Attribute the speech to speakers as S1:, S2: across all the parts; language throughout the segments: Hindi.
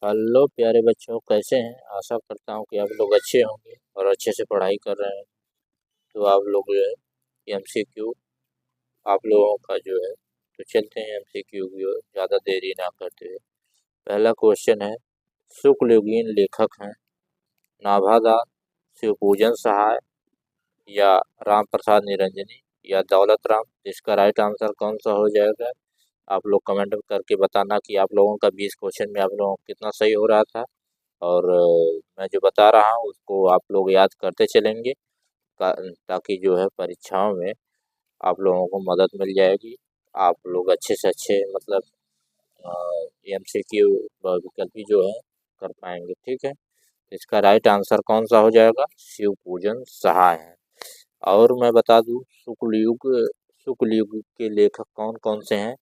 S1: हेलो प्यारे बच्चों, कैसे हैं। आशा करता हूँ कि आप लोग अच्छे होंगे और अच्छे से पढ़ाई कर रहे हैं। तो आप लोग जो है एमसीक्यू आप लोगों का जो है, तो चलते हैं एमसीक्यू की ओर, ज़्यादा देरी ना करते हुए। पहला क्वेश्चन है, शुक्लयुगीन लेखक हैं नाभादास, शिवपूजन सहाय या राम प्रसाद निरंजनी या दौलत राम। इसका राइट आंसर कौन सा हो जाएगा? आप लोग कमेंट करके बताना कि आप लोगों का 20 क्वेश्चन में आप लोगों को कितना सही हो रहा था। और मैं जो बता रहा हूँ उसको आप लोग याद करते चलेंगे ताकि जो है परीक्षाओं में आप लोगों को मदद मिल जाएगी। आप लोग अच्छे से अच्छे मतलब एमसीक्यू विकल्प जो है कर पाएंगे। ठीक है, इसका राइट आंसर कौन सा हो जाएगा? शिव पूजन सहाय है। और मैं बता दूं, शुक्ल युग के लेखक कौन कौन से हैं?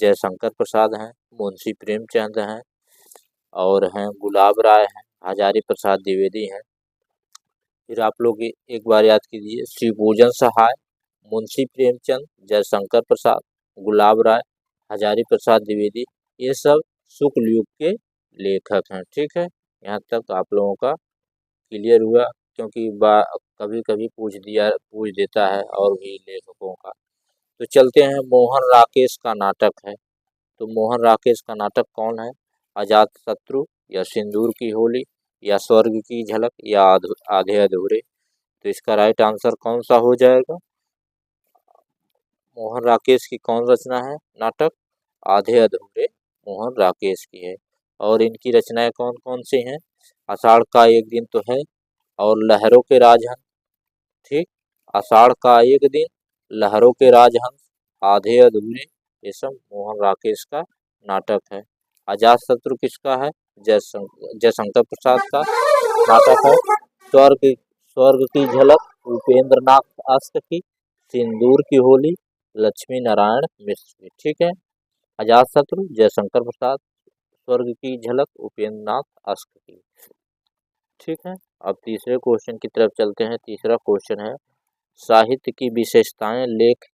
S1: जयशंकर प्रसाद हैं, मुंशी प्रेमचंद हैं, और हैं गुलाब राय हैं, हजारी प्रसाद द्विवेदी हैं। फिर आप लोग एक बार याद कीजिए, शिवभोजन सहाय, मुंशी प्रेमचंद, जयशंकर प्रसाद, गुलाब राय, हजारी प्रसाद द्विवेदी, ये सब शुक्ल युग के लेखक हैं। ठीक है, यहाँ तक आप लोगों का क्लियर हुआ? क्योंकि कभी कभी पूछ देता है और भी लेखकों का। तो चलते हैं, मोहन राकेश का नाटक है। तो मोहन राकेश का नाटक कौन है? अजात शत्रु या सिंदूर की होली या स्वर्ग की झलक या आधे अधूरे। तो इसका राइट आंसर कौन सा हो जाएगा? मोहन राकेश की कौन रचना है नाटक? आधे अधूरे मोहन राकेश की है। और इनकी रचनाएं कौन कौन सी हैं? आषाढ़ का एक दिन तो है, और लहरों के राजहंस। ठीक, आषाढ़ का एक दिन, लहरों के राजहंस, आधे अधूरे, ये सब मोहन राकेश का नाटक है। अजातशत्रु किसका है? जयशंकर प्रसाद का नाटक है। स्वर्ग स्वर्ग की झलक उपेंद्र नाथ आस्क की। सिंदूर की होली लक्ष्मी नारायण मिश्र की। ठीक है, अजातशत्रु जयशंकर प्रसाद, स्वर्ग की झलक उपेंद्र नाथ आस्क की। ठीक है, अब तीसरे क्वेश्चन की तरफ चलते हैं। तीसरा क्वेश्चन है, साहित्य की विशेषताएं लेख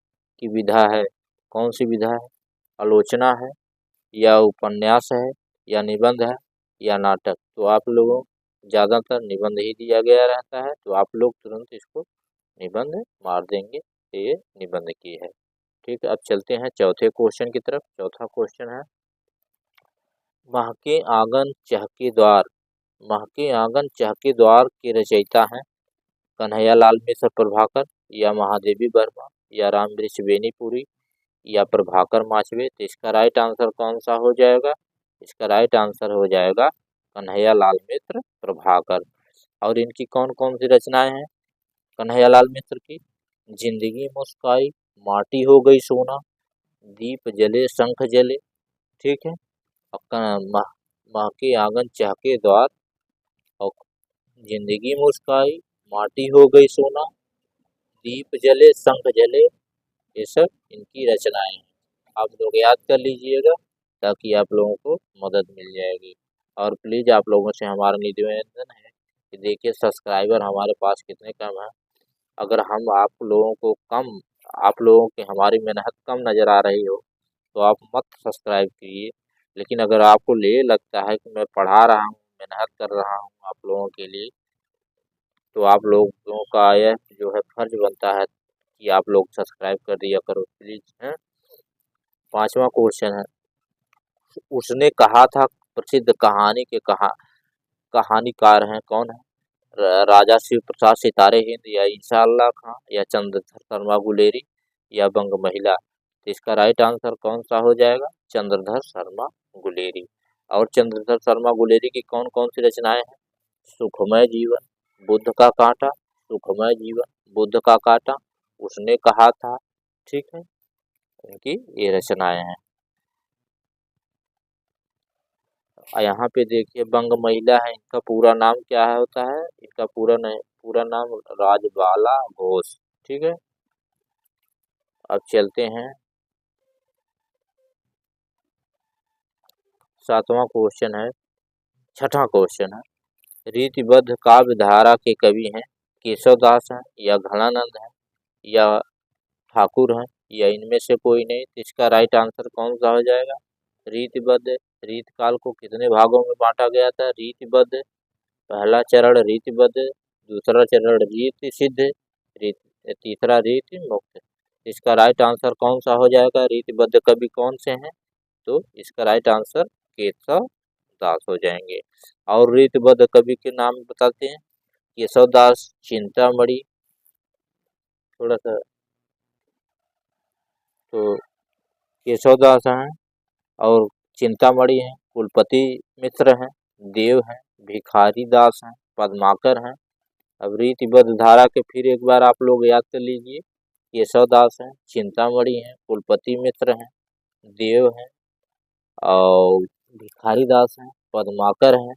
S1: की विधा है। कौन सी विधा है? आलोचना है या उपन्यास है या निबंध है या नाटक। तो आप लोगों ज़्यादातर निबंध ही दिया गया रहता है, तो आप लोग तुरंत इसको निबंध मार देंगे, ये निबंध की है। ठीक है, अब चलते हैं चौथे क्वेश्चन की तरफ। चौथा क्वेश्चन है, महके आंगन चहके द्वार, महके आंगन चहके द्वार के रचयिता हैं कन्हैयालाल मिश्र प्रभाकर या महादेवी वर्मा या रामवृक्ष बेनीपुरी या प्रभाकर माचवे। तो इसका राइट आंसर कौन सा हो जाएगा? इसका राइट आंसर हो जाएगा कन्हैयालाल मिश्र प्रभाकर। और इनकी कौन कौन सी रचनाएं हैं कन्हैयालाल मिश्र की? जिंदगी मुस्काई, माटी हो गई सोना, दीप जले शंख जले। ठीक है, महके आंगन चहके द्वार, और जिंदगी मुस्काई, माटी हो गई सोना, दीप जले शंख जले, ये सब इनकी रचनाएं हैं। आप लोग याद कर लीजिएगा ताकि आप लोगों को मदद मिल जाएगी। और प्लीज़ आप लोगों से हमारा निवेदन है कि देखिए सब्सक्राइबर हमारे पास कितने कम हैं। अगर हम आप लोगों की हमारी मेहनत कम नज़र आ रही हो तो आप मत सब्सक्राइब कीजिए। लेकिन अगर आपको ये लगता है कि मैं पढ़ा रहा हूँ, मेहनत कर रहा हूँ आप लोगों के लिए, तो आप लोगों का यह जो है फर्ज बनता है कि आप लोग सब्सक्राइब कर दिया करो प्लीज़। हैं, पांचवा क्वेश्चन है, उसने कहा था प्रसिद्ध कहानी के कहानीकार हैं कौन है? राजा शिव प्रसाद सितारे हिंद या ईसा अल्लाह खां या चंद्रधर शर्मा गुलेरी या बंग महिला। तो इसका राइट आंसर कौन सा हो जाएगा? चंद्रधर शर्मा गुलेरी। और चंद्रधर शर्मा गुलेरी की कौन कौन सी रचनाएं हैं? सुखमय जीवन, बुद्ध का कांटा, सुखमय जीवन, बुद्ध का कांटा, उसने कहा था। ठीक है, इनकी ये रचनाएं हैं। यहाँ पे देखिए बंग महिला है, इनका पूरा नाम क्या है होता है? इनका पूरा नाम राजबाला घोष। ठीक है, अब चलते हैं, सातवां क्वेश्चन है, छठा क्वेश्चन है, रीतिबद्ध काव्य धारा के कवि हैं केशवदास हैं या घनानंद हैं या ठाकुर हैं या इनमें से कोई नहीं। तो इसका राइट आंसर कौन सा हो जाएगा? रीतिबद्ध रीतकाल को कितने भागों में बांटा गया था? रीतिबद्ध, पहला चरण रीतिबद्ध, दूसरा चरण रीति सिद्ध, तीसरा रीति मुक्त। इसका राइट आंसर कौन सा हो जाएगा? रीतिबद्ध कवि कौन से हैं? तो इसका राइट आंसर केशव दास हो जाएंगे। और रीतिबद्ध कवि के नाम बताते हैं। केशव दास चिंतामणि, थोड़ा सा, तो केशव दास हैं और चिंतामणि हैं, कुलपति मिश्र हैं, देव हैं, भिखारी दास हैं, पद्माकर हैं। अब रीतिबद्ध धारा के फिर एक बार आप लोग याद कर लीजिए। केशव दास हैं, चिंतामणि हैं, कुलपति मिश्र हैं, देव हैं और भिखारी दास हैं, पद्माकर हैं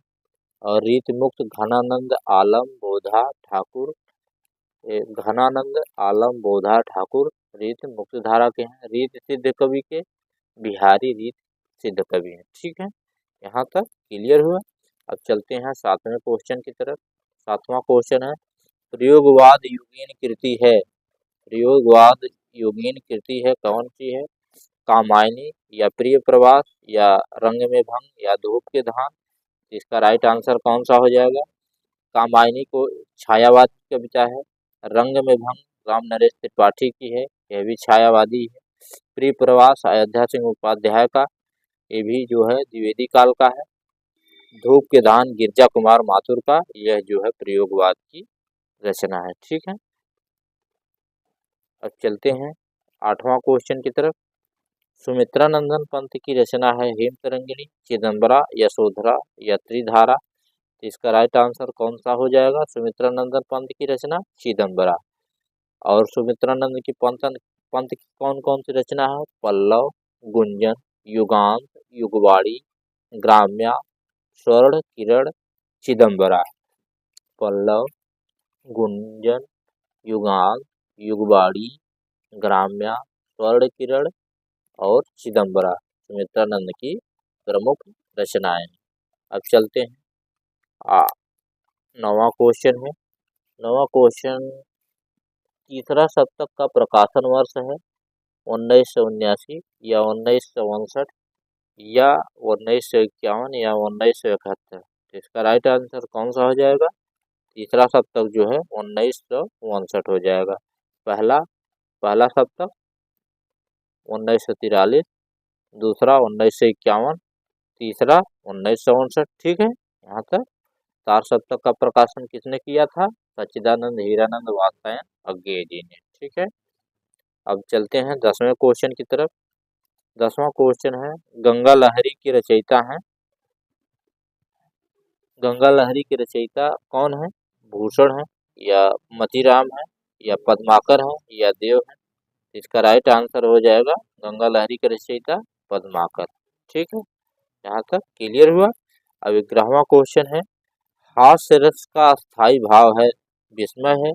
S1: और रीति मुक्त घनानंद आलम बोधा ठाकुर, घनानंद आलम बोधा ठाकुर रीति मुक्त धारा के हैं। रीति सिद्ध कवि के बिहारी रीति सिद्ध कवि हैं। ठीक है, यहाँ तक क्लियर हुआ। अब चलते हैं 7वें क्वेश्चन की तरफ। 7वां क्वेश्चन है, प्रयोगवाद योगीन कृति है। प्रयोगवाद योगीन कृति है कौन सी है? कामायनी या प्रिय प्रवास या रंग में भंग या धूप के धान। इसका राइट आंसर कौन सा हो जाएगा? कामायनी को छायावाद की कविता है। रंग में भंग राम नरेश त्रिपाठी की है, यह भी छायावादी है। प्रिय प्रवास अयोध्या सिंह उपाध्याय का, ये भी जो है द्विवेदी काल का है। धूप के धान गिरजा कुमार माथुर का, यह जो है प्रयोगवाद की रचना है। ठीक है, अब चलते हैं 8वां क्वेश्चन की तरफ। सुमित्रा नंदन पंत की रचना है हेम तरंगिणी, चिदम्बरा, यशोधरा या त्रिधारा। इसका राइट आंसर कौन सा हो जाएगा? सुमित्रा नंदन पंत की रचना चिदम्बरा। और सुमित्रा नंदन की पंत की कौन कौन सी रचना है? पल्लव, गुंजन, युगांत, युगवाड़ी, ग्राम्या, स्वर्ण किरण, चिदम्बरा। पल्लव, गुंजन, युगांत, युगवाड़ी, ग्राम्या, स्वर्ण किरण और चिदम्बरा सुमित्रानंद की प्रमुख रचनाएं। अब चलते हैं 9वां क्वेश्चन है। 9वां क्वेश्चन, तीसरा शतक का प्रकाशन वर्ष है 1979 या 1962 या 1951 या 1971। तो इसका राइट आंसर कौन सा हो जाएगा? तीसरा शतक जो है 1962 हो जाएगा। पहला शतक 1943, दूसरा 1951, तीसरा 1962। ठीक है, यहाँ तक 4 शतक का प्रकाशन किसने किया था? सच्चिदानंद हीरानंद वात्स्यायन अज्ञेय जी ने। ठीक है, अब चलते हैं 10वें क्वेश्चन की तरफ। 10वां क्वेश्चन है, गंगा लहरी की रचयिता हैं। गंगा लहरी के रचयिता कौन है? भूषण है या मतीराम है या पद्माकर है या देव है। इसका राइट आंसर हो जाएगा गंगा लहरी के रचयिता पद्माकर। ठीक है, यहाँ तक क्लियर हुआ। अब 11वां क्वेश्चन है, हास्य रस का स्थायी भाव है विस्मय है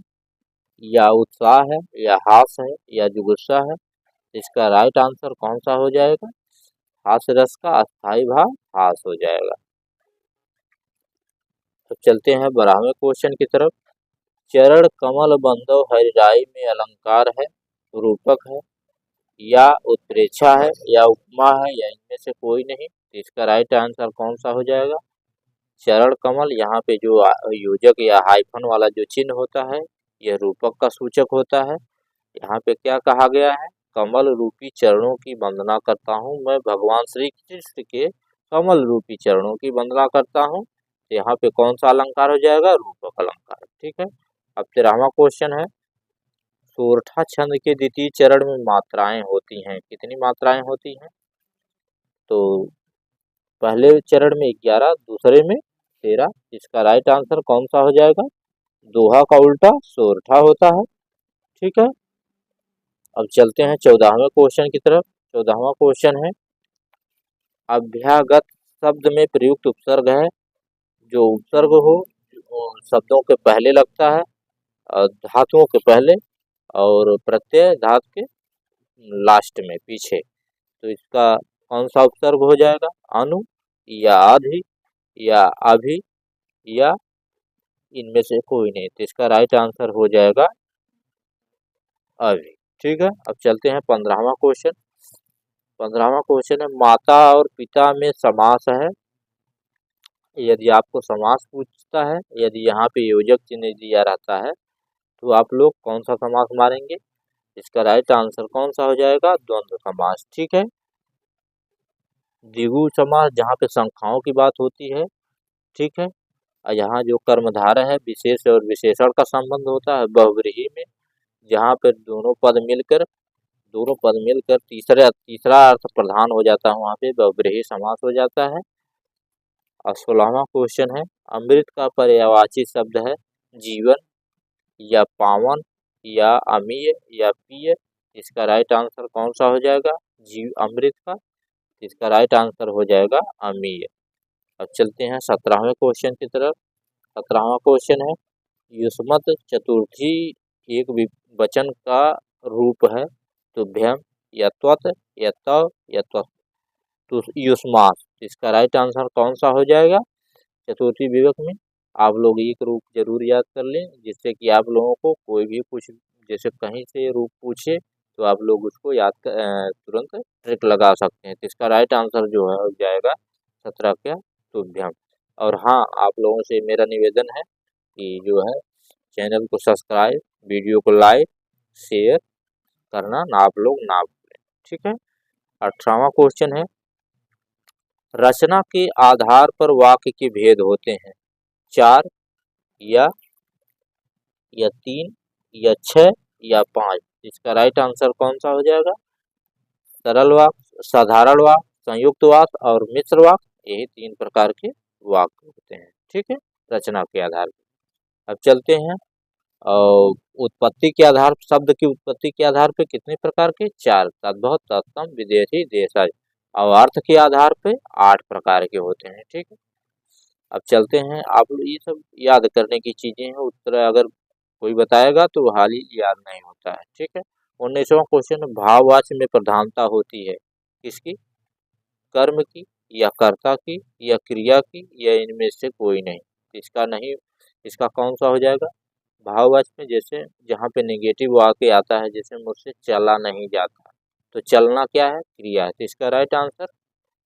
S1: या उत्साह है या हास है या जुगुस्सा है। इसका राइट आंसर कौन सा हो जाएगा? हास्य रस का अस्थायी भाव हास हो जाएगा। तो चलते हैं 12वें क्वेश्चन की तरफ। चरण कमल बंदो हरिराई में अलंकार है, रूपक है या उत्प्रेक्षा है या उपमा है या इनमें से कोई नहीं। तो इसका राइट आंसर कौन सा हो जाएगा? चरण कमल, यहाँ पे जो योजक या हाइफन वाला जो चिन्ह होता है यह रूपक का सूचक होता है। यहाँ पे क्या कहा गया है? कमल रूपी चरणों की वंदना करता हूँ मैं, भगवान श्री कृष्ण के कमल रूपी चरणों की वंदना करता हूँ। तो यहाँ पे कौन सा अलंकार हो जाएगा? रूपक अलंकार। ठीक है, अब 13वां क्वेश्चन है, सोरठा छंद के द्वितीय चरण में मात्राएं होती हैं, कितनी मात्राएं होती हैं? तो पहले चरण में 11, दूसरे में 13। इसका राइट आंसर कौन सा हो जाएगा? दोहा का उल्टा सोरठा होता है। ठीक है, अब चलते हैं 14वें क्वेश्चन की तरफ। 14वां क्वेश्चन है, अभ्यागत शब्द में प्रयुक्त उपसर्ग है। जो उपसर्ग हो शब्दों के पहले लगता है, धातुओं के पहले और प्रत्यय धातु के लास्ट में पीछे। तो इसका कौन सा उपसर्ग हो जाएगा? अनु या आधि या अभी या इनमें से कोई नहीं। तो इसका राइट आंसर हो जाएगा अभी। ठीक है, अब चलते हैं 15वां क्वेश्चन। 15वां क्वेश्चन है, माता और पिता में समास है। यदि आपको समास पूछता है, यदि यहाँ पे योजक चिन्ह दिया रहता है तो आप लोग कौन सा समास मारेंगे? इसका राइट आंसर कौन सा हो जाएगा? द्वंद्व समास। ठीक है। द्विगु समास जहाँ पे संख्याओं की बात होती है, ठीक है। और यहाँ जो कर्मधारय है, विशेष और विशेषण का संबंध होता है बहुव्रीहि में, जहाँ पर दोनों पद मिलकर तीसरा अर्थ प्रधान हो जाता है, वहाँ पे बहुव्रीहि समास हो जाता है। और 16वां क्वेश्चन है, अमृत का पर्यायवाची शब्द है जीवन या पावन या अमीय या पीय। इसका राइट आंसर कौन सा हो जाएगा? अमृत का। इसका राइट आंसर हो जाएगा अमीय। अब चलते हैं 17वें क्वेश्चन की तरफ। 17वां क्वेश्चन है, युष्मत चतुर्थी एक वचन का रूप है, तुभ्यम या त्वत या तव या त्वत, तो युष्मास। इसका राइट आंसर कौन सा हो जाएगा? चतुर्थी विभक्त में आप लोग एक रूप जरूर याद कर लें, जिससे कि आप लोगों को कोई भी कुछ जैसे कहीं से रूप पूछे तो आप लोग उसको तुरंत ट्रिक लगा सकते हैं। तो इसका राइट आंसर जो है हो जाएगा 17 क्या? तुभ्यम। और हाँ, आप लोगों से मेरा निवेदन है कि जो है चैनल को सब्सक्राइब, वीडियो को लाइक शेयर करना ना आप लोग ना भूलें। ठीक है। 18वां क्वेश्चन है, रचना के आधार पर वाक्य के भेद होते हैं 4 या 3 या 6 या 5। इसका राइट आंसर कौन सा हो जाएगा? सरल वाक्य, साधारण वाक्य, संयुक्त वाक्य और मिश्र वाक्य, यही 3 प्रकार के वाक्य होते हैं। ठीक है, रचना के आधार पर। अब चलते हैं और उत्पत्ति के आधार, शब्द की उत्पत्ति के आधार पे कितने प्रकार के? 4, तद्भव, तत्सम, विदेशी, देशज। और अर्थ के आधार पे 8 प्रकार के होते हैं। ठीक है। अब चलते हैं, आप लोग ये सब याद करने की चीजें हैं, उत्तर अगर कोई बताएगा तो हाल ही याद नहीं होता है। ठीक है। 19वां क्वेश्चन, भाववाच्य में प्रधानता होती है किसकी? कर्म की या कर्ता की या क्रिया की या इनमें से कोई नहीं। इसका नहीं, इसका कौन सा हो जाएगा? भाववाच्य में जैसे जहाँ पे नेगेटिव वाक्य आता है, जैसे मुझसे चला नहीं जाता, तो चलना क्या है? क्रिया है। तो इसका राइट आंसर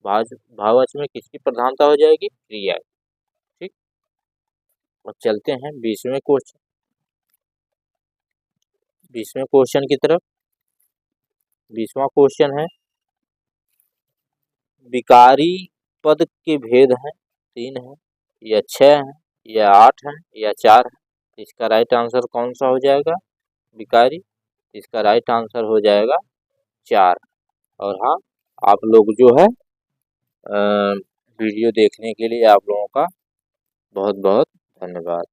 S1: भाववाच्य में किसकी प्रधानता हो जाएगी? क्रिया। ठीक। और चलते हैं 20वें क्वेश्चन की तरफ। 20वां क्वेश्चन है, विकारी पद के भेद हैं 3 है या 6 है या 8 है या 4 है। इसका राइट आंसर कौन सा हो जाएगा? विकारी। इसका राइट आंसर हो जाएगा 4। और हाँ, आप लोग जो है वीडियो देखने के लिए आप लोगों का बहुत बहुत धन्यवाद।